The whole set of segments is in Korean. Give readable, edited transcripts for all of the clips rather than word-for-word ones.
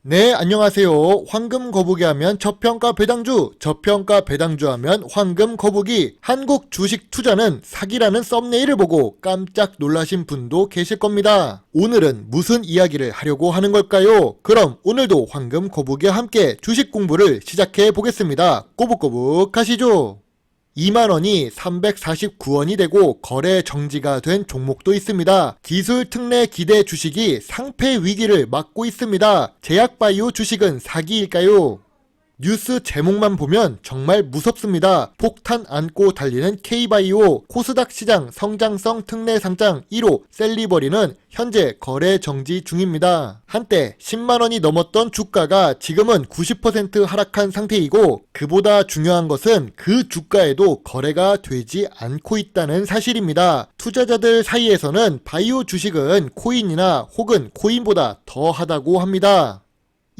네, 안녕하세요. 황금 거북이 하면 저평가 배당주, 저평가 배당주 하면 황금 거북이. 한국 주식 투자는 사기라는 썸네일을 보고 깜짝 놀라신 분도 계실 겁니다. 오늘은 무슨 이야기를 하려고 하는 걸까요? 그럼 오늘도 황금 거북이와 함께 주식 공부를 시작해 보겠습니다. 꼬북꼬북 하시죠. 2만원이 349원이 되고 거래 정지가 된 종목도 있습니다. 기술 특례 기대 주식이 상폐 위기를 맞고 있습니다. 제약바이오 주식은 사기일까요? 뉴스 제목만 보면 정말 무섭습니다. 폭탄 안고 달리는 K바이오, 코스닥 시장 성장성 특례 상장 1호 셀리버리는 현재 거래 정지 중입니다. 한때 10만원이 넘었던 주가가 지금은 90% 하락한 상태이고, 그보다 중요한 것은 그 주가에도 거래가 되지 않고 있다는 사실입니다. 투자자들 사이에서는 바이오 주식은 코인이나 혹은 코인보다 더 하다고 합니다.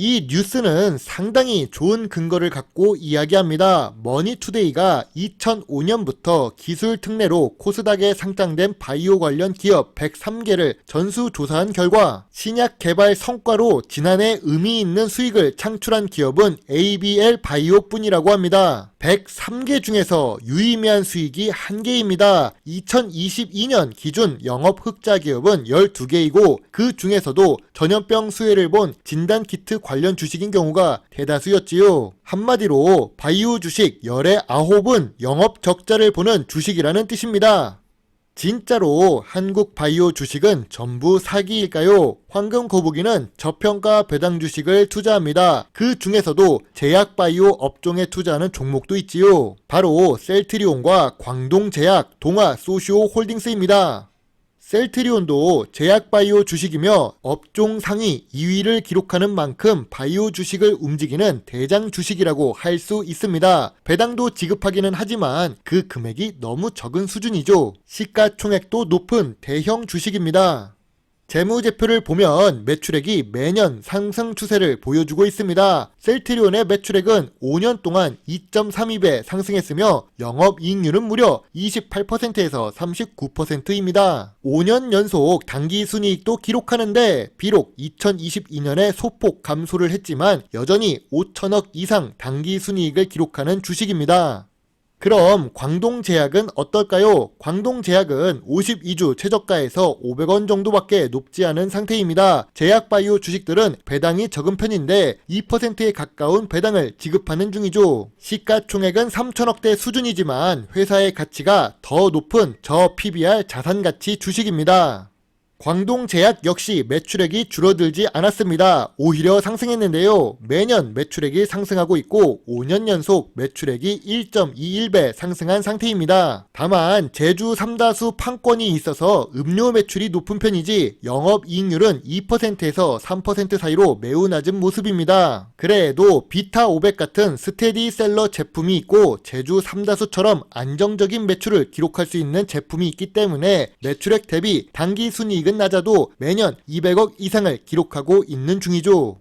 이 뉴스는 상당히 좋은 근거를 갖고 이야기합니다. 머니투데이가 2005년부터 기술 특례로 코스닥에 상장된 바이오 관련 기업 103개를 전수조사한 결과 신약 개발 성과로 지난해 의미 있는 수익을 창출한 기업은 ABL 바이오뿐이라고 합니다. 103개 중에서 유의미한 수익이 1개입니다. 2022년 기준 영업 흑자 기업은 12개이고 그 중에서도 전염병 수혜를 본 진단키트 관련 주식인 경우가 대다수였지요. 한마디로 바이오 주식 열의 9은 영업 적자를 보는 주식이라는 뜻입니다. 진짜로 한국 바이오 주식은 전부 사기일까요? 황금 거북이는 저평가 배당 주식을 투자합니다. 그 중에서도 제약 바이오 업종에 투자하는 종목도 있지요. 바로 셀트리온과 광동제약, 동아소시오 홀딩스입니다. 셀트리온도 제약바이오 주식이며 업종 상위 2위를 기록하는 만큼 바이오 주식을 움직이는 대장 주식이라고 할 수 있습니다. 배당도 지급하기는 하지만 그 금액이 너무 적은 수준이죠. 시가총액도 높은 대형 주식입니다. 재무제표를 보면 매출액이 매년 상승 추세를 보여주고 있습니다. 셀트리온의 매출액은 5년 동안 2.32배 상승했으며 영업이익률은 무려 28%에서 39%입니다. 5년 연속 당기순이익도 기록하는데 비록 2022년에 소폭 감소를 했지만 여전히 5천억 이상 당기순이익을 기록하는 주식입니다. 그럼 광동제약은 어떨까요? 광동제약은 52주 최저가에서 500원 정도밖에 높지 않은 상태입니다. 제약바이오 주식들은 배당이 적은 편인데 2%에 가까운 배당을 지급하는 중이죠. 시가총액은 3천억대 수준이지만 회사의 가치가 더 높은 저 PBR 자산가치 주식입니다. 광동제약 역시 매출액이 줄어들지 않았습니다. 오히려 상승했는데요. 매년 매출액이 상승하고 있고 5년 연속 매출액이 1.21배 상승한 상태입니다. 다만 제주 삼다수 판권이 있어서 음료 매출이 높은 편이지 영업이익률은 2%에서 3% 사이로 매우 낮은 모습입니다. 그래도 비타500 같은 스테디셀러 제품이 있고 제주 삼다수처럼 안정적인 매출을 기록할 수 있는 제품이 있기 때문에 매출액 대비 당기순이익은 낮아도 매년 200억 이상을 기록하고 있는 중이죠.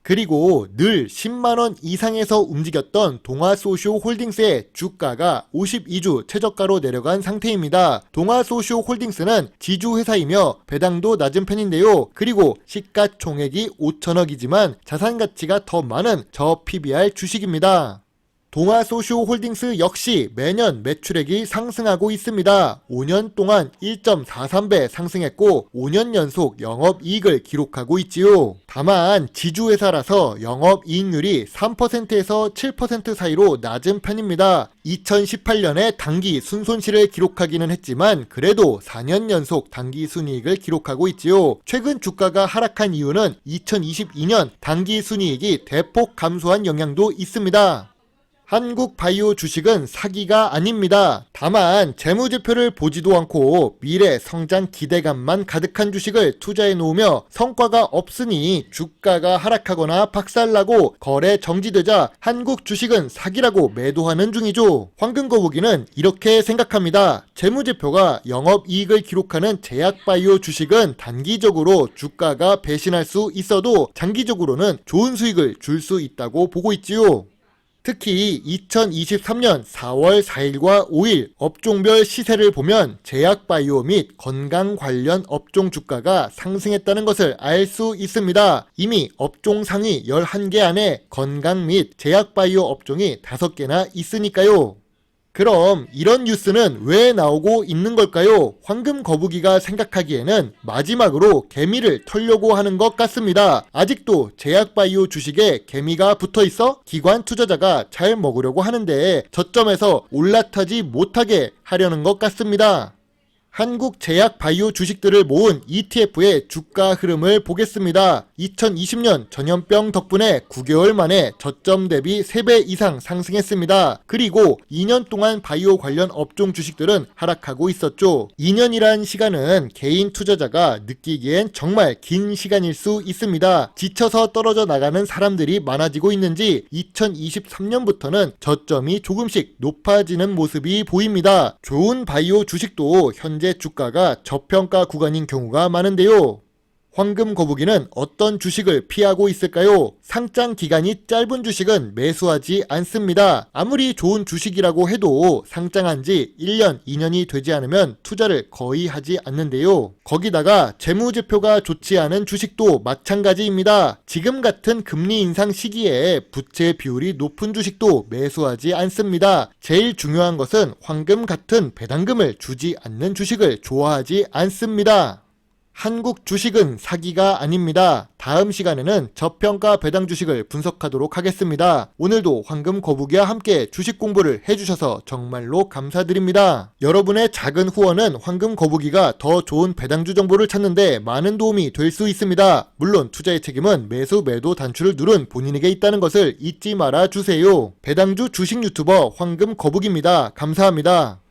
그리고 늘 10만원 이상에서 움직였던 동아소시오 홀딩스의 주가가 52주 최저가로 내려간 상태입니다. 동아소시오 홀딩스는 지주회사이며 배당도 낮은 편인데요. 그리고 시가총액이 5천억이지만 자산가치가 더 많은 저 PBR 주식입니다. 동아소시오 홀딩스 역시 매년 매출액이 상승하고 있습니다. 5년 동안 1.43배 상승했고 5년 연속 영업이익을 기록하고 있지요. 다만 지주회사라서 영업이익률이 3%에서 7% 사이로 낮은 편입니다. 2018년에 단기 순손실을 기록하기는 했지만 그래도 4년 연속 단기 순이익을 기록하고 있지요. 최근 주가가 하락한 이유는 2022년 단기 순이익이 대폭 감소한 영향도 있습니다. 한국 바이오 주식은 사기가 아닙니다. 다만 재무제표를 보지도 않고 미래 성장 기대감만 가득한 주식을 투자해 놓으며 성과가 없으니 주가가 하락하거나 박살나고 거래 정지되자 한국 주식은 사기라고 매도하는 중이죠. 황금거북이는 이렇게 생각합니다. 재무제표가 영업이익을 기록하는 제약바이오 주식은 단기적으로 주가가 배신할 수 있어도 장기적으로는 좋은 수익을 줄 수 있다고 보고 있지요. 특히 2023년 4월 4일과 5일 업종별 시세를 보면 제약바이오 및 건강 관련 업종 주가가 상승했다는 것을 알 수 있습니다. 이미 업종 상위 11개 안에 건강 및 제약바이오 업종이 5개나 있으니까요. 그럼 이런 뉴스는 왜 나오고 있는 걸까요? 황금 거북이가 생각하기에는 마지막으로 개미를 털려고 하는 것 같습니다. 아직도 제약바이오 주식에 개미가 붙어 있어 기관 투자자가 잘 먹으려고 하는데 저점에서 올라타지 못하게 하려는 것 같습니다. 한국 제약 바이오 주식들을 모은 ETF의 주가 흐름을 보겠습니다. 2020년 전염병 덕분에 9개월 만에 저점 대비 3배 이상 상승했습니다. 그리고 2년 동안 바이오 관련 업종 주식들은 하락하고 있었죠. 2년이란 시간은 개인 투자자가 느끼기엔 정말 긴 시간일 수 있습니다. 지쳐서 떨어져 나가는 사람들이 많아지고 있는지 2023년부터는 저점이 조금씩 높아지는 모습이 보입니다. 좋은 바이오 주식도 현재 주가가 저평가 구간인 경우가 많은데요. 황금 거북이는 어떤 주식을 피하고 있을까요? 상장 기간이 짧은 주식은 매수하지 않습니다. 아무리 좋은 주식이라고 해도 상장한 지 1년, 2년이 되지 않으면 투자를 거의 하지 않는데요. 거기다가 재무제표가 좋지 않은 주식도 마찬가지입니다. 지금 같은 금리 인상 시기에 부채 비율이 높은 주식도 매수하지 않습니다. 제일 중요한 것은 황금 같은 배당금을 주지 않는 주식을 좋아하지 않습니다. 한국 주식은 사기가 아닙니다. 다음 시간에는 저평가 배당 주식을 분석하도록 하겠습니다. 오늘도 황금 거북이와 함께 주식 공부를 해주셔서 정말로 감사드립니다. 여러분의 작은 후원은 황금 거북이가 더 좋은 배당주 정보를 찾는데 많은 도움이 될 수 있습니다. 물론 투자의 책임은 매수 매도 단추를 누른 본인에게 있다는 것을 잊지 말아 주세요. 배당주 주식 유튜버 황금 거북입니다. 감사합니다.